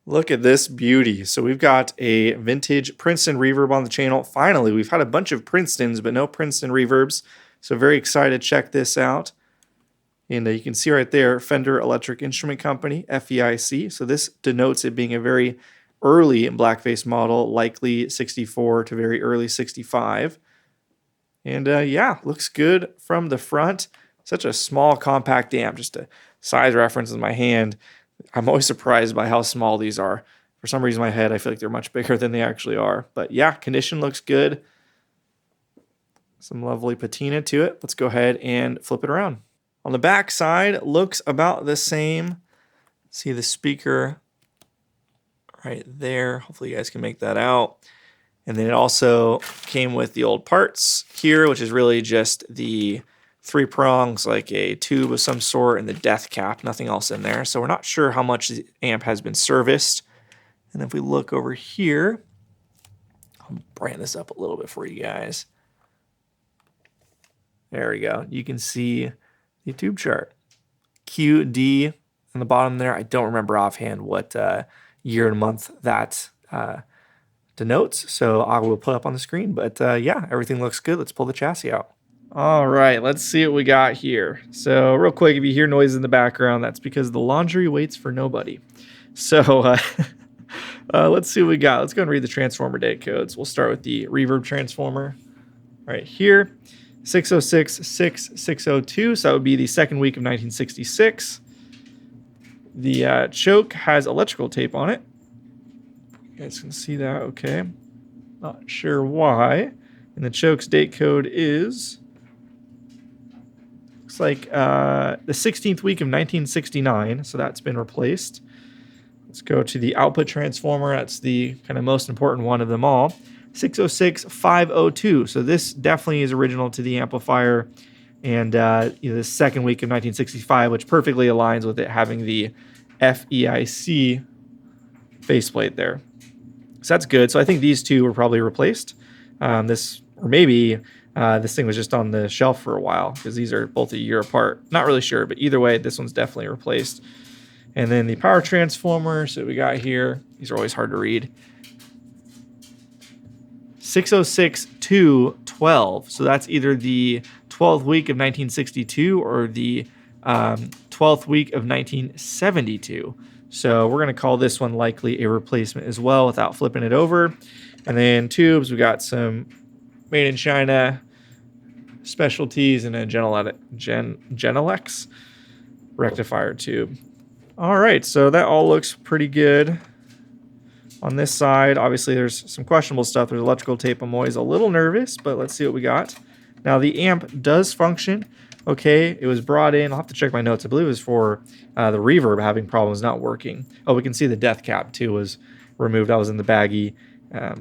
Look at this beauty. So we've got a vintage Princeton Reverb on the channel. Finally, we've had a bunch of Princetons, but no Princeton Reverbs. So very excited to check this out. And you can see right there, Fender Electric Instrument Company, FEIC. So this denotes it being a very early blackface model, likely 64 to very early 65. And yeah, looks good from the front. Such a small, compact amp, just a size reference in my hand. I'm always surprised by how small these are. For some reason in my head, I feel like they're much bigger than they actually are. But yeah, condition looks good. Some lovely patina to it. Let's go ahead and flip it around. On the back side, looks about the same. See the speaker right there. Hopefully you guys can make that out. And then it also came with the old parts here, which is really just the 3 prongs, like a tube of some sort, and the death cap, nothing else in there. So we're not sure how much the amp has been serviced. And if we look over here, I'll brand this up a little bit for you guys. There we go. You can see the tube chart. QD on the bottom there. I don't remember offhand what year and month that denotes, so I will put up on the screen. But yeah, everything looks good. Let's pull the chassis out. All right, let's see what we got here. So real quick, if you hear noise in the background, that's because the laundry waits for nobody. So let's see what we got. Let's go and read the transformer date codes. We'll start with the reverb transformer right here. 606-6602, so that would be the second week of 1966. The choke has electrical tape on it. You guys can see that, okay. Not sure why. And the choke's date code is, looks like the 16th week of 1969, so that's been replaced. Let's go to the output transformer. That's the kind of most important one of them all. 606-502. So this definitely is original to the amplifier, and the second week of 1965, which perfectly aligns with it having the FEIC faceplate there. So that's good. So I think these two were probably replaced. This thing was just on the shelf for a while because these are both a year apart. Not really sure, but either way, this one's definitely replaced. And then the power transformer. So we got here. These are always hard to read. 606-212. So that's either the 12th week of 1962 or the 12th week of 1972. So we're going to call this one likely a replacement as well without flipping it over. And then tubes, we got some made in China specialties and a Genelex rectifier tube. All right, so that all looks pretty good. On this side, obviously, there's some questionable stuff. There's electrical tape. I'm always a little nervous, but let's see what we got. Now, the amp does function. Okay, it was brought in. I'll have to check my notes. I believe it was for the reverb having problems not working. Oh, we can see the death cap, too, was removed. That was in the baggie,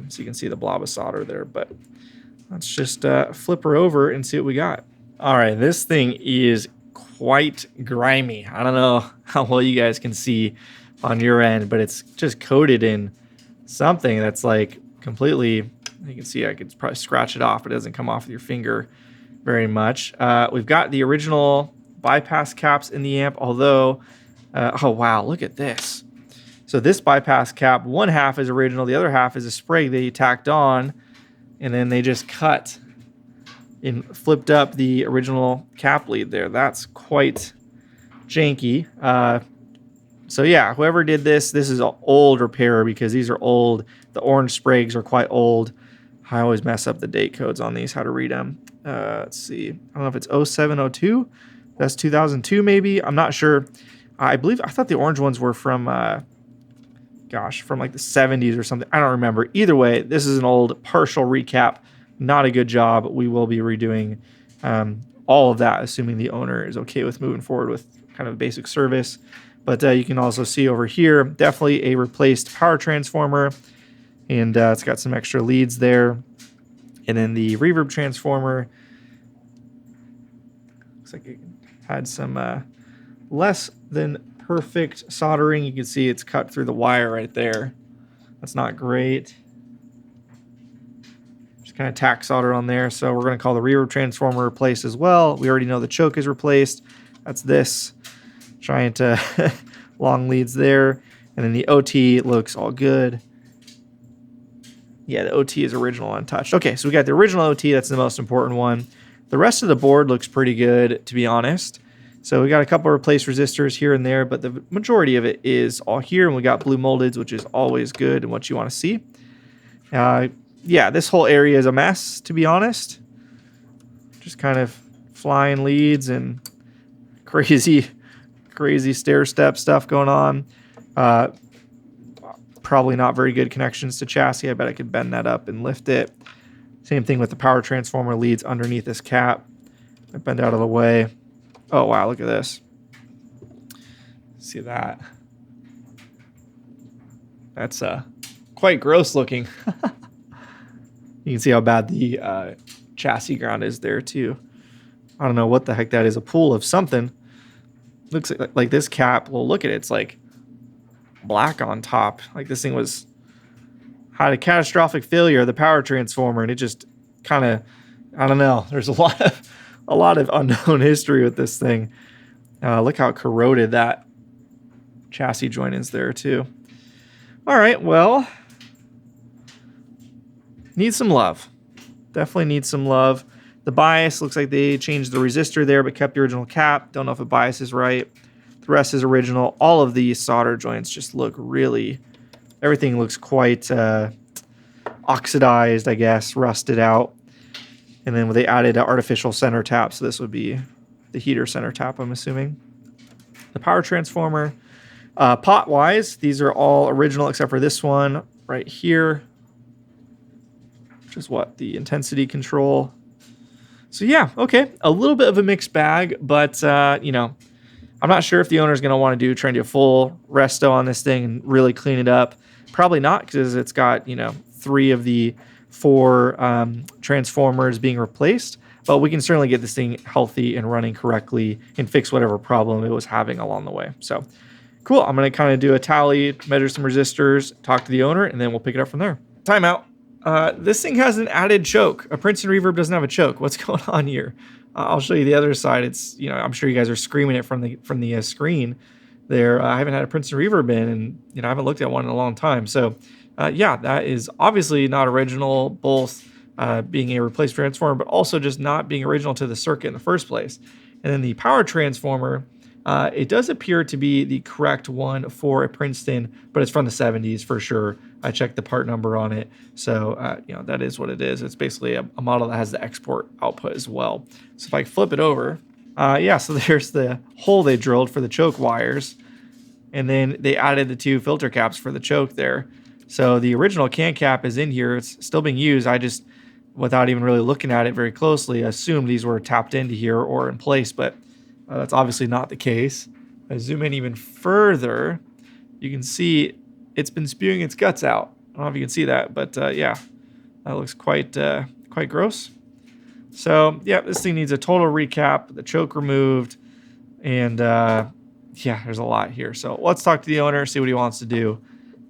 so you can see the blob of solder there. But let's just flip her over and see what we got. All right, this thing is quite grimy. I don't know how well you guys can see on your end, but it's just coated in something that's like completely, you can see I could probably scratch it off, but it doesn't come off with your finger very much. We've got the original bypass caps in the amp, although, oh wow, look at this. So this bypass cap, one half is original, the other half is a spray they tacked on, and then they just cut and flipped up the original cap lead there. That's quite janky. So yeah, whoever did this is an old repair because these are old. The orange sprays are quite old. I always mess up the date codes on these, how to read them. Let's see. I don't know if it's 0702. That's 2002 maybe. I'm not sure. I thought the orange ones were from, from like the 70s or something. I don't remember. Either way, this is an old partial recap. Not a good job. We will be redoing all of that, assuming the owner is okay with moving forward with kind of basic service. But you can also see over here, definitely a replaced power transformer. And it's got some extra leads there. And then the reverb transformer, looks like it had some less than perfect soldering. You can see it's cut through the wire right there. That's not great. Just kind of tack solder on there. So we're going to call the reverb transformer replaced as well. We already know the choke is replaced. That's this giant long leads there. And then the OT looks all good. Yeah, the OT is original untouched. Okay, so we got the original OT. That's the most important one. The rest of the board looks pretty good, to be honest. So we got a couple of replaced resistors here and there, but the majority of it is all here. And we got blue moldeds, which is always good and what you want to see. Yeah, this whole area is a mess, to be honest. Just kind of flying leads and crazy stair-step stuff going on. Probably not very good connections to chassis. I bet I could bend that up and lift it. Same thing with the power transformer leads underneath this cap. I bend out of the way. Oh, wow, look at this. See that? That's quite gross looking. You can see how bad the chassis ground is there, too. I don't know what the heck that is. A pool of something. Looks like this cap. Well, look at it. It's like black on top. Like this thing had a catastrophic failure of the power transformer, and it just kind of, I don't know. There's a lot of unknown history with this thing. Look how corroded that chassis joint is there too. All right, well, needs some love. Definitely needs some love. The bias looks like they changed the resistor there, but kept the original cap. Don't know if the bias is right. The rest is original. All of these solder joints just look really, everything looks quite oxidized, I guess, rusted out. And then they added an artificial center tap, so this would be the heater center tap, I'm assuming. The power transformer, pot-wise, these are all original except for this one right here, which is what, the intensity control. So yeah, okay, a little bit of a mixed bag, but you know, I'm not sure if the owner's going to want to try and do a full resto on this thing and really clean it up. Probably not, because it's got, you know, 3 of the 4 transformers being replaced. But we can certainly get this thing healthy and running correctly and fix whatever problem it was having along the way. So cool. I'm going to kind of do a tally, measure some resistors, talk to the owner, and then we'll pick it up from there. Timeout. This thing has an added choke. A Princeton Reverb doesn't have a choke. What's going on here? I'll show you the other side. It's, you know, I'm sure you guys are screaming it from the screen there. I haven't had a Princeton Reverb in, and you know, I haven't looked at one in a long time. So yeah, that is obviously not original, both being a replaced transformer, but also just not being original to the circuit in the first place. And then the power transformer, it does appear to be the correct one for a Princeton, but it's from the 70s for sure. I checked the part number on it. So, you know, that is what it is. It's basically a model that has the export output as well. So if I flip it over, yeah, so there's the hole they drilled for the choke wires. And then they added the 2 filter caps for the choke there. So the original can cap is in here. It's still being used. I just, without even really looking at it very closely, assumed these were tapped into here or in place, but that's obviously not the case. I zoom in even further, you can see it's been spewing its guts out. I don't know if you can see that, but yeah, that looks quite gross. So yeah, this thing needs a total recap, the choke removed, and yeah, there's a lot here. So let's talk to the owner, see what he wants to do,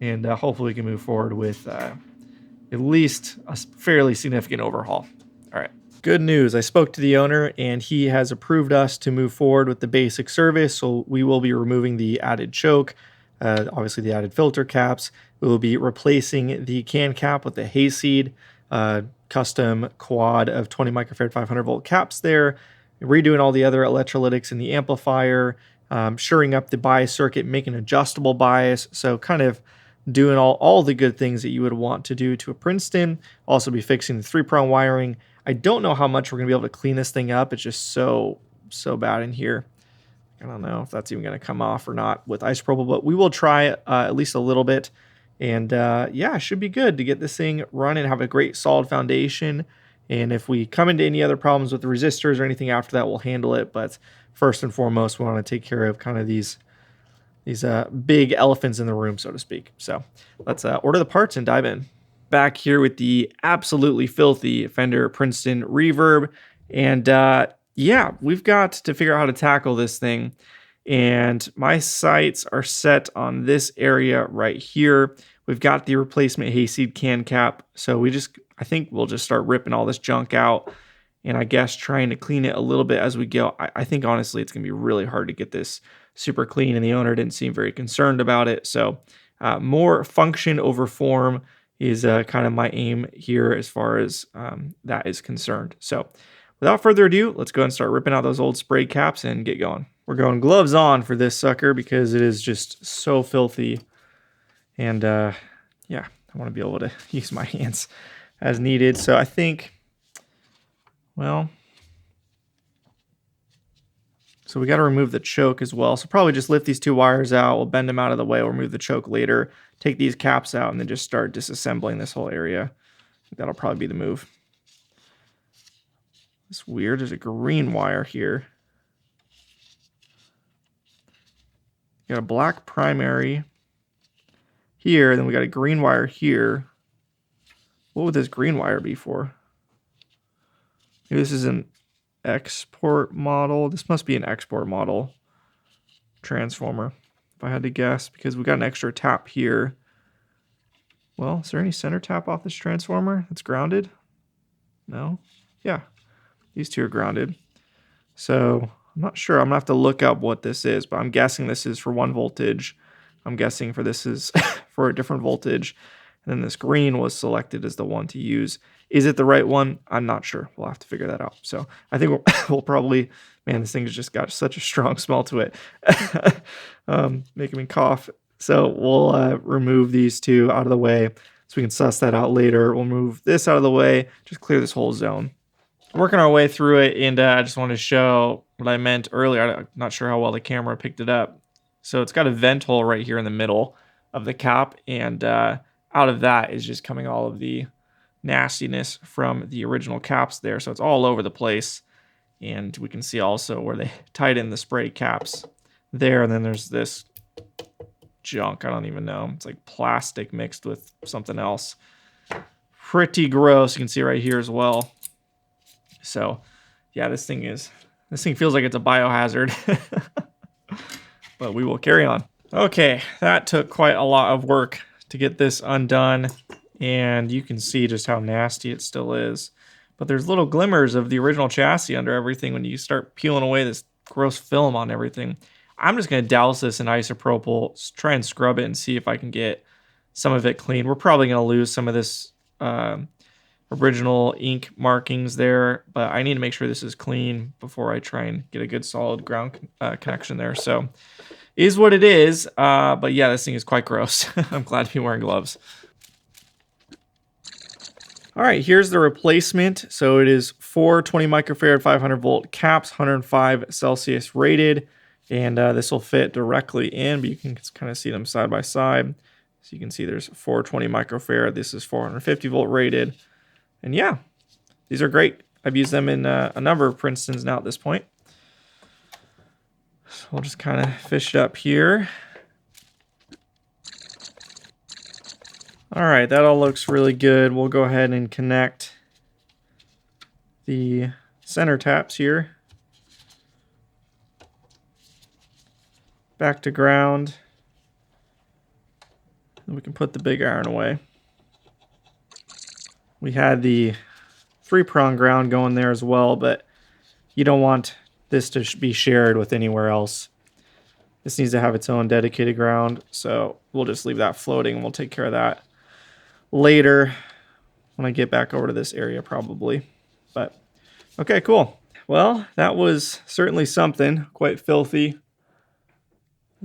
and hopefully we can move forward with at least a fairly significant overhaul. All right. Good news. I spoke to the owner and he has approved us to move forward with the basic service. So we will be removing the added choke, obviously the added filter caps. We will be replacing the can cap with the Hayseed custom quad of 20 microfarad 500 volt caps there, redoing all the other electrolytics in the amplifier, shoring up the bias circuit, making adjustable bias. So kind of doing all the good things that you would want to do to a Princeton. Also be fixing the 3-prong wiring. I don't know how much we're going to be able to clean this thing up. It's just so bad in here. I don't know if that's even going to come off or not with isopropyl, but we will try at least a little bit. And yeah, it should be good to get this thing running, have a great solid foundation. And if we come into any other problems with the resistors or anything after that, we'll handle it. But first and foremost, we want to take care of kind of these big elephants in the room, so to speak. So let's order the parts and dive in. Back here with the absolutely filthy Fender Princeton Reverb. And yeah, we've got to figure out how to tackle this thing. And my sights are set on this area right here. We've got the replacement Hayseed can cap. So I think we'll just start ripping all this junk out. And I guess trying to clean it a little bit as we go. I think honestly it's going to be really hard to get this super clean, and the owner didn't seem very concerned about it. So more function over form is kind of my aim here as far as that is concerned. So without further ado, let's go ahead and start ripping out those old spray caps and get going. We're going gloves on for this sucker because it is just so filthy. And yeah, I want to be able to use my hands as needed. So I think, well, so we got to remove the choke as well. So probably just lift these two wires out. We'll bend them out of the way. We'll remove the choke later. Take these caps out and then just start disassembling this whole area. I think that'll probably be the move. It's weird. There's a green wire here. You got a black primary here. Then we got a green wire here. What would this green wire be for? Maybe this is an export model. This must be an export model transformer, if I had to guess, because we got an extra tap here. Well, is there any center tap off this transformer that's grounded? No? Yeah. These two are grounded. So I'm not sure. I'm going to have to look up what this is, but I'm guessing this is for 1 voltage. I'm guessing for this is for a different voltage. And then this green was selected as the one to use. Is it the right one? I'm not sure. We'll have to figure that out. So I think we'll probably, man, this thing's just got such a strong smell to it. Making me cough. So we'll remove these two out of the way so we can suss that out later. We'll move this out of the way, just clear this whole zone. Working our way through it, and I just wanted to show what I meant earlier. I'm not sure how well the camera picked it up. So it's got a vent hole right here in the middle of the cap, and out of that is just coming all of the nastiness from the original caps there. So it's all over the place, and we can see also where they tied in the spray caps there, and then there's this junk. I don't even know. It's like plastic mixed with something else. Pretty gross. You can see right here as well. So yeah, this thing feels like it's a biohazard. But we will carry on. Okay, that took quite a lot of work to get this undone, and you can see just how nasty it still is. But there's little glimmers of the original chassis under everything when you start peeling away this gross film on everything. I'm just going to douse this in isopropyl, try and scrub it and see if I can get some of it clean. We're probably going to lose some of this original ink markings there, but I need to make sure this is clean before I try and get a good solid ground connection there. So is what it is, but yeah, this thing is quite gross. I'm glad to be wearing gloves. All right, here's the replacement. So it is 4 20 microfarad 500 volt caps, 105 Celsius rated, and this will fit directly in, but you can kind of see them side by side. So you can see there's 420 microfarad. This is 450 volt rated. And yeah, these are great. I've used them in a number of Princetons now at this point. So we'll just kind of fish it up here. All right, that all looks really good. We'll go ahead and connect the center taps here. Back to ground. And we can put the big iron away. We had the 3-prong ground going there as well, but you don't want this to be shared with anywhere else. This needs to have its own dedicated ground, so we'll just leave that floating and we'll take care of that later when I get back over to this area probably. But okay, cool. Well, that was certainly something. Quite filthy.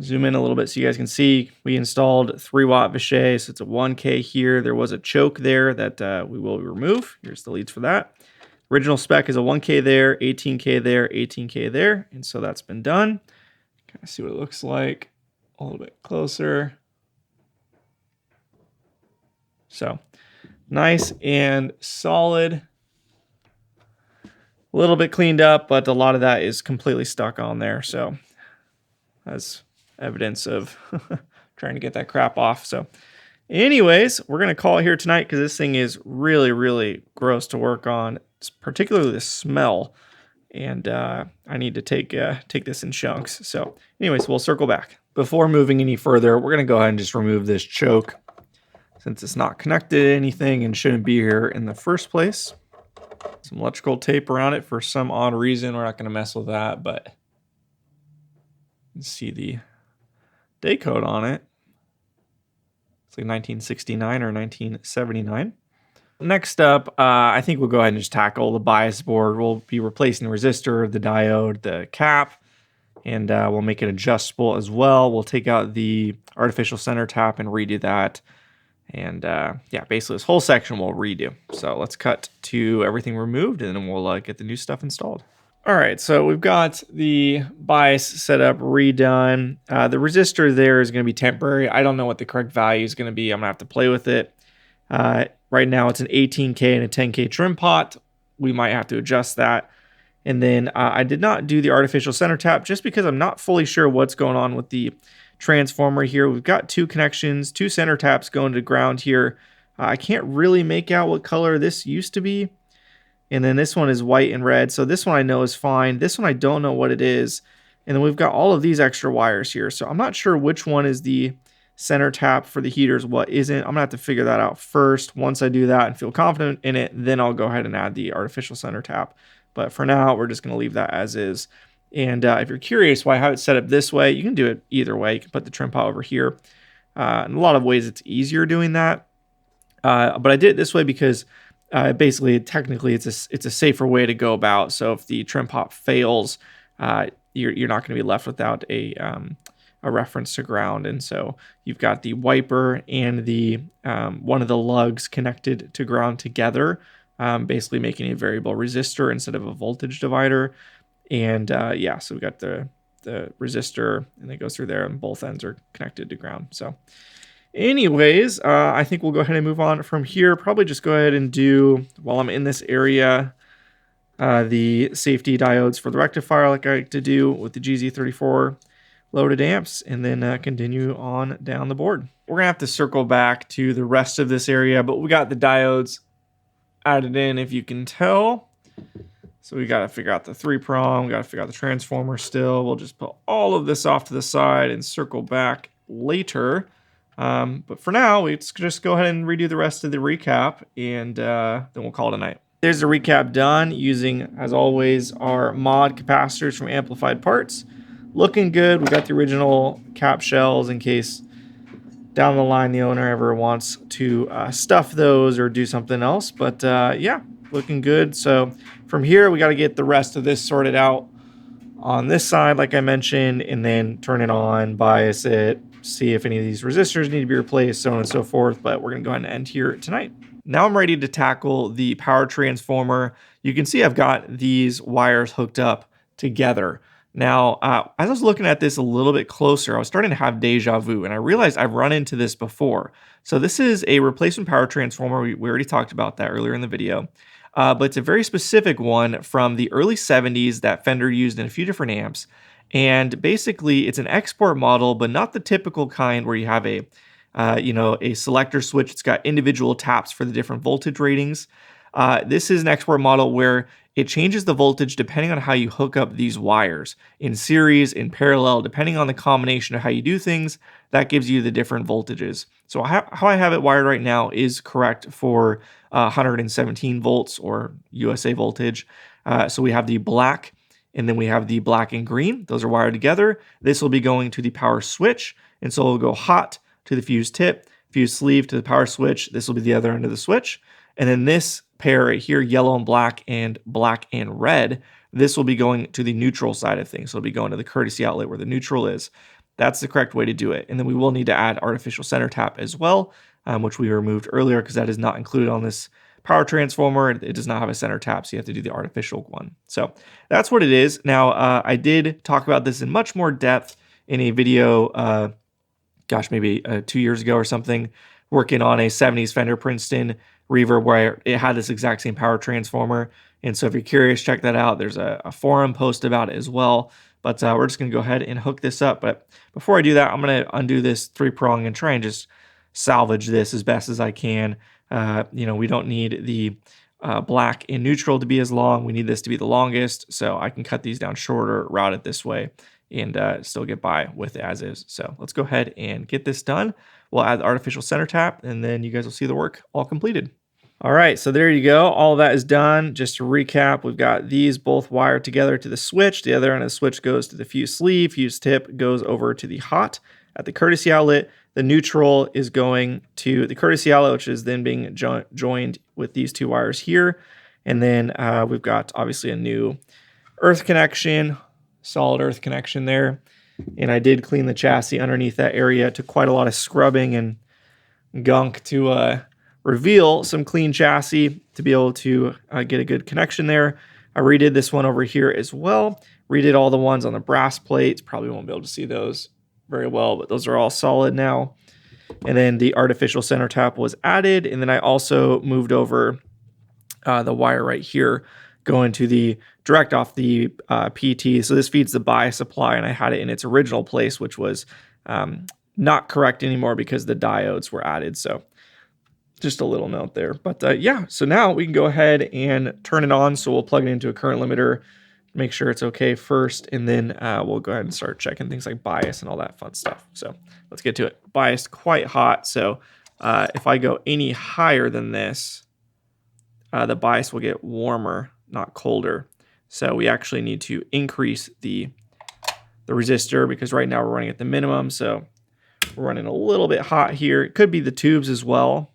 Zoom in a little bit so you guys can see. We installed 3-watt Vichet, so it's a 1K here. There was a choke there that we will remove. Here's the leads for that. Original spec is a 1K there, 18K there, 18K there, and so that's been done. Kind of see what it looks like a little bit closer. So nice and solid. A little bit cleaned up, but a lot of that is completely stuck on there. So that's evidence of trying to get that crap off. So anyways, we're going to call it here tonight because this thing is really, really gross to work on. It's particularly the smell. And I need to take this in chunks. So anyways, we'll circle back. Before moving any further, we're going to go ahead and just remove this choke since it's not connected to anything and shouldn't be here in the first place. Some electrical tape around it for some odd reason. We're not going to mess with that, but can see the day code on it. It's like 1969 or 1979. Next up, I think we'll go ahead and just tackle the bias board. We'll be replacing the resistor, the diode, the cap, and we'll make it adjustable as well. We'll take out the artificial center tap and redo that. And yeah, basically this whole section we'll redo. So let's cut to everything removed, and then we'll get the new stuff installed. All right, so we've got the bias set up, redone. The resistor there is going to be temporary. I don't know what the correct value is going to be. I'm going to have to play with it. Right now it's an 18K and a 10K trim pot. We might have to adjust that. And then I did not do the artificial center tap just because I'm not fully sure what's going on with the transformer here. We've got two connections, two center taps going to ground here. I can't really make out what color this used to be. And then this one is white and red. So this one I know is fine. This one I don't know what it is. And then we've got all of these extra wires here. So I'm not sure which one is the center tap for the heaters, what isn't. I'm gonna have to figure that out first. Once I do that and feel confident in it, then I'll go ahead and add the artificial center tap. But for now, we're just gonna leave that as is. And if you're curious why I have it set up this way, you can do it either way. You can put the trim pot over here. In a lot of ways, it's easier doing that. But I did it this way because basically, technically, it's a safer way to go about. So if the trim pot fails, you're not going to be left without a reference to ground. And so you've got the wiper and the one of the lugs connected to ground together, basically making a variable resistor instead of a voltage divider. And yeah, so we got the resistor, and it goes through there, and both ends are connected to ground. So anyways, I think we'll go ahead and move on from here. Probably just go ahead and do, while I'm in this area, the safety diodes for the rectifier like I like to do with the GZ34 loaded amps, and then continue on down the board. We're going to have to circle back to the rest of this area, but we got the diodes added in, if you can tell. So we got to figure out the 3-prong, we got to figure out the transformer still. We'll just put all of this off to the side and circle back later. But for now, let's just go ahead and redo the rest of the recap, and then we'll call it a night. There's the recap done using, as always, our mod capacitors from Amplified Parts. Looking good. We got the original cap shells in case down the line the owner ever wants to stuff those or do something else. But yeah, looking good. So from here, we got to get the rest of this sorted out on this side, like I mentioned, and then turn it on, bias it, see if any of these resistors need to be replaced, so on and so forth. But we're going to go ahead and end here tonight. Now I'm ready to tackle the power transformer. You can see I've got these wires hooked up together. Now, as I was looking at this a little bit closer, I was starting to have deja vu, and I realized I've run into this before. So this is a replacement power transformer. We already talked about that earlier in the video. But it's a very specific one from the early 70s that Fender used in a few different amps. And basically, it's an export model, but not the typical kind where you have a selector switch. It's got individual taps for the different voltage ratings. This is an export model where it changes the voltage depending on how you hook up these wires in series, in parallel, depending on the combination of how you do things. That gives you the different voltages. So how I have it wired right now is correct for 117 volts or USA voltage. So we have the black, and then we have the black and green. Those are wired together. This will be going to the power switch, and so it'll go hot to the fuse tip, fuse sleeve to the power switch. This will be the other end of the switch. And then this pair right here, yellow and black and red, this will be going to the neutral side of things. So it'll be going to the courtesy outlet where the neutral is. That's the correct way to do it. And then we will need to add artificial center tap as well, which we removed earlier because that is not included on this power transformer. It does not have a center tap, so you have to do the artificial one. So that's what it is. Now, I did talk about this in much more depth in a video, maybe 2 years ago or something, working on a 70s Fender Princeton Reverb where it had this exact same power transformer. And so if you're curious, check that out. There's a forum post about it as well. But we're just going to go ahead and hook this up. But before I do that, I'm going to undo this 3-prong and try and just salvage this as best as I can. We don't need the black and neutral to be as long. We need this to be the longest. So I can cut these down shorter, route it this way, and still get by with it as is. So let's go ahead and get this done. We'll add the artificial center tap, and then you guys will see the work all completed. All right, so there you go. All of that is done. Just to recap, we've got these both wired together to the switch. The other end of the switch goes to the fuse sleeve. Fuse tip goes over to the hot at the courtesy outlet. The neutral is going to the courtesy outlet, which is then being joined with these two wires here. And then we've got obviously a new earth connection, solid earth connection there. And I did clean the chassis underneath that area. It took quite a lot of scrubbing and gunk to reveal some clean chassis to be able to get a good connection there. I redid this one over here as well. Redid all the ones on the brass plates. Probably won't be able to see those very well, but those are all solid now. And then the artificial center tap was added. And then I also moved over the wire right here going to the direct off the PT. So this feeds the bias supply, and I had it in its original place, which was not correct anymore because the diodes were added. So just a little note there. But yeah, so now we can go ahead and turn it on. So we'll plug it into a current limiter, make sure it's okay first, and then we'll go ahead and start checking things like bias and all that fun stuff. So let's get to it. Bias quite hot. So if I go any higher than this, the bias will get warmer, not colder. So we actually need to increase the resistor because right now we're running at the minimum. So we're running a little bit hot here. It could be the tubes as well.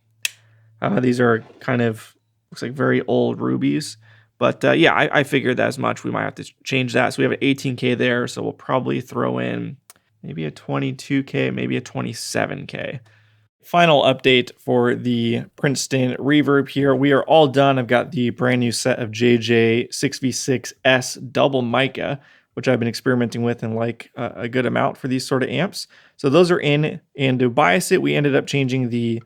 These are kind of, looks like very old rubies. But yeah, I figured that as much. We might have to change that. So we have an 18K there. So we'll probably throw in maybe a 22K, maybe a 27K. Final update for the Princeton Reverb here. We are all done. I've got the brand new set of JJ 6V6S double mica, which I've been experimenting with and like a good amount for these sort of amps. So those are in, and to bias it, we ended up changing the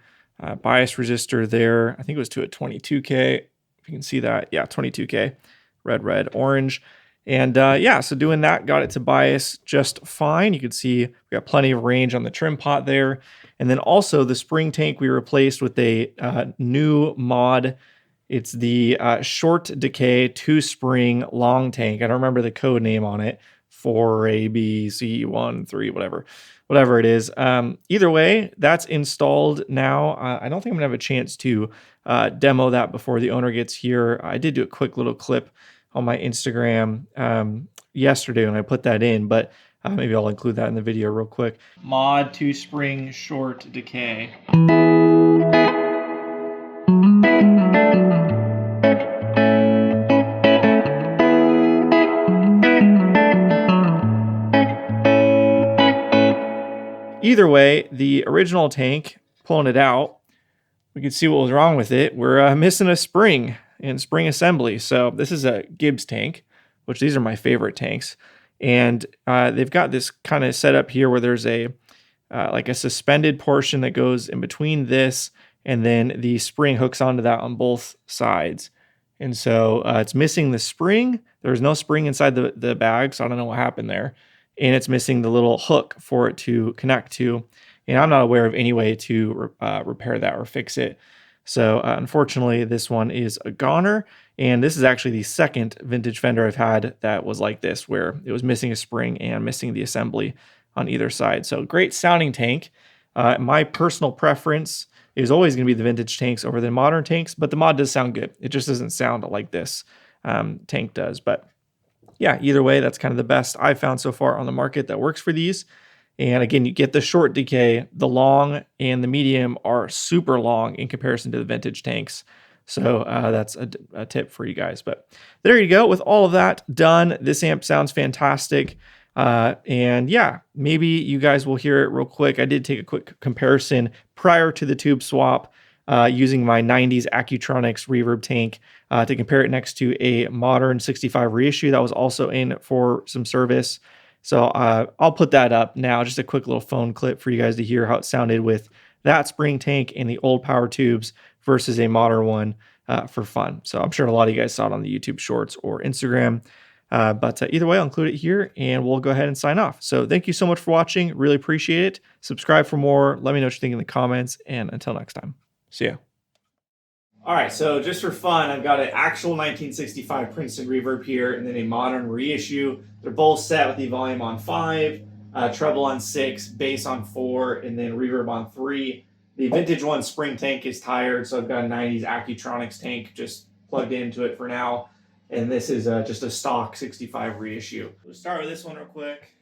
bias resistor there. I think it was to a 22K. If you can see that, yeah, 22K, red, orange. And yeah, so doing that got it to bias just fine. You can see we got plenty of range on the trim pot there. And then also the spring tank we replaced with a new mod. It's the short decay 2-spring long tank. I don't remember the code name on it. 4ABC13, whatever it is. Either way, that's installed now. I don't think I'm gonna have a chance to demo that before the owner gets here. I did do a quick little clip on my Instagram yesterday when I put that in, but maybe I'll include that in the video real quick. Mod 2-spring short decay. Either way, the original tank, pulling it out, we could see what was wrong with it. We're missing a spring and spring assembly. So this is a Gibbs tank, which these are my favorite tanks. And they've got this kind of setup here where there's a like a suspended portion that goes in between this, and then the spring hooks onto that on both sides. And so it's missing the spring. There's no spring inside the bag, so I don't know what happened there. And it's missing the little hook for it to connect to. And I'm not aware of any way to repair that or fix it. So unfortunately, this one is a goner. And this is actually the second vintage Fender I've had that was like this, where it was missing a spring and missing the assembly on either side. So great sounding tank. My personal preference is always going to be the vintage tanks over the modern tanks, but the mod does sound good. It just doesn't sound like this tank does. But yeah, either way, that's kind of the best I've found so far on the market that works for these. And again, you get the short decay. The long and the medium are super long in comparison to the vintage tanks. So that's a tip for you guys. But there you go. With all of that done, this amp sounds fantastic. And yeah, maybe you guys will hear it real quick. I did take a quick comparison prior to the tube swap using my 90s Accutronics reverb tank to compare it next to a modern 65 reissue that was also in for some service. So I'll put that up now, just a quick little phone clip for you guys to hear how it sounded with that spring tank and the old power tubes versus a modern one for fun. So I'm sure a lot of you guys saw it on the YouTube Shorts or Instagram. But either way, I'll include it here and we'll go ahead and sign off. So thank you so much for watching. Really appreciate it. Subscribe for more. Let me know what you think in the comments. And until next time, see ya. All right, so just for fun, I've got an actual 1965 Princeton Reverb here and then a modern reissue. They're both set with the volume on 5, treble on 6, bass on 4, and then reverb on 3. The vintage one spring tank is tired, so I've got a 90s Accutronics tank just plugged into it for now. And this is just a stock 65 reissue. We'll start with this one real quick.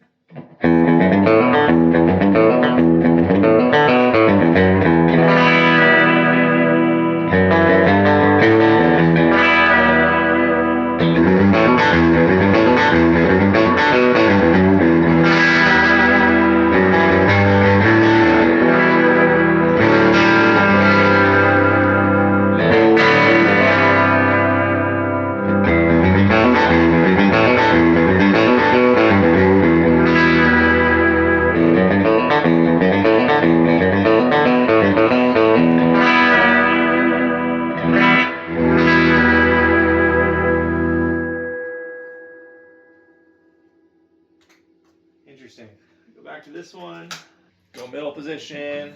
Interesting. Go back to this one. Go middle position.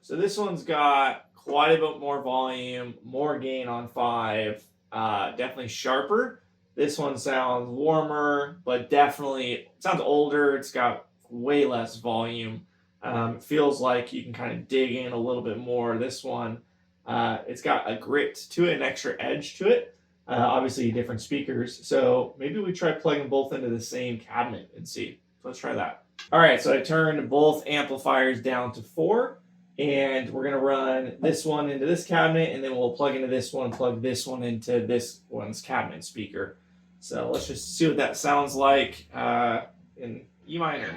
So this one's got quite a bit more volume, more gain on 5, definitely sharper. This one sounds warmer, but definitely sounds older. It's got way less volume. It feels like you can kind of dig in a little bit more. This one, it's got a grit to it, an extra edge to it. Obviously different speakers. So maybe we try plugging both into the same cabinet and see. So let's try that. All right, so I turned both amplifiers down to 4. And we're going to run this one into this cabinet, and then we'll plug into this one, plug this one into this one's cabinet speaker. So let's just see what that sounds like in E minor.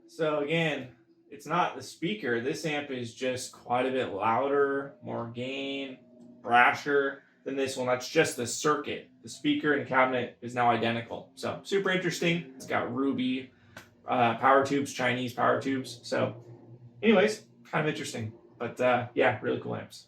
So again, it's not the speaker. This amp is just quite a bit louder, more gain, brasher than this one. That's just the circuit. The speaker and cabinet is now identical. So super interesting. It's got Ruby power tubes, Chinese power tubes. So anyways, kind of interesting. But yeah, really cool amps.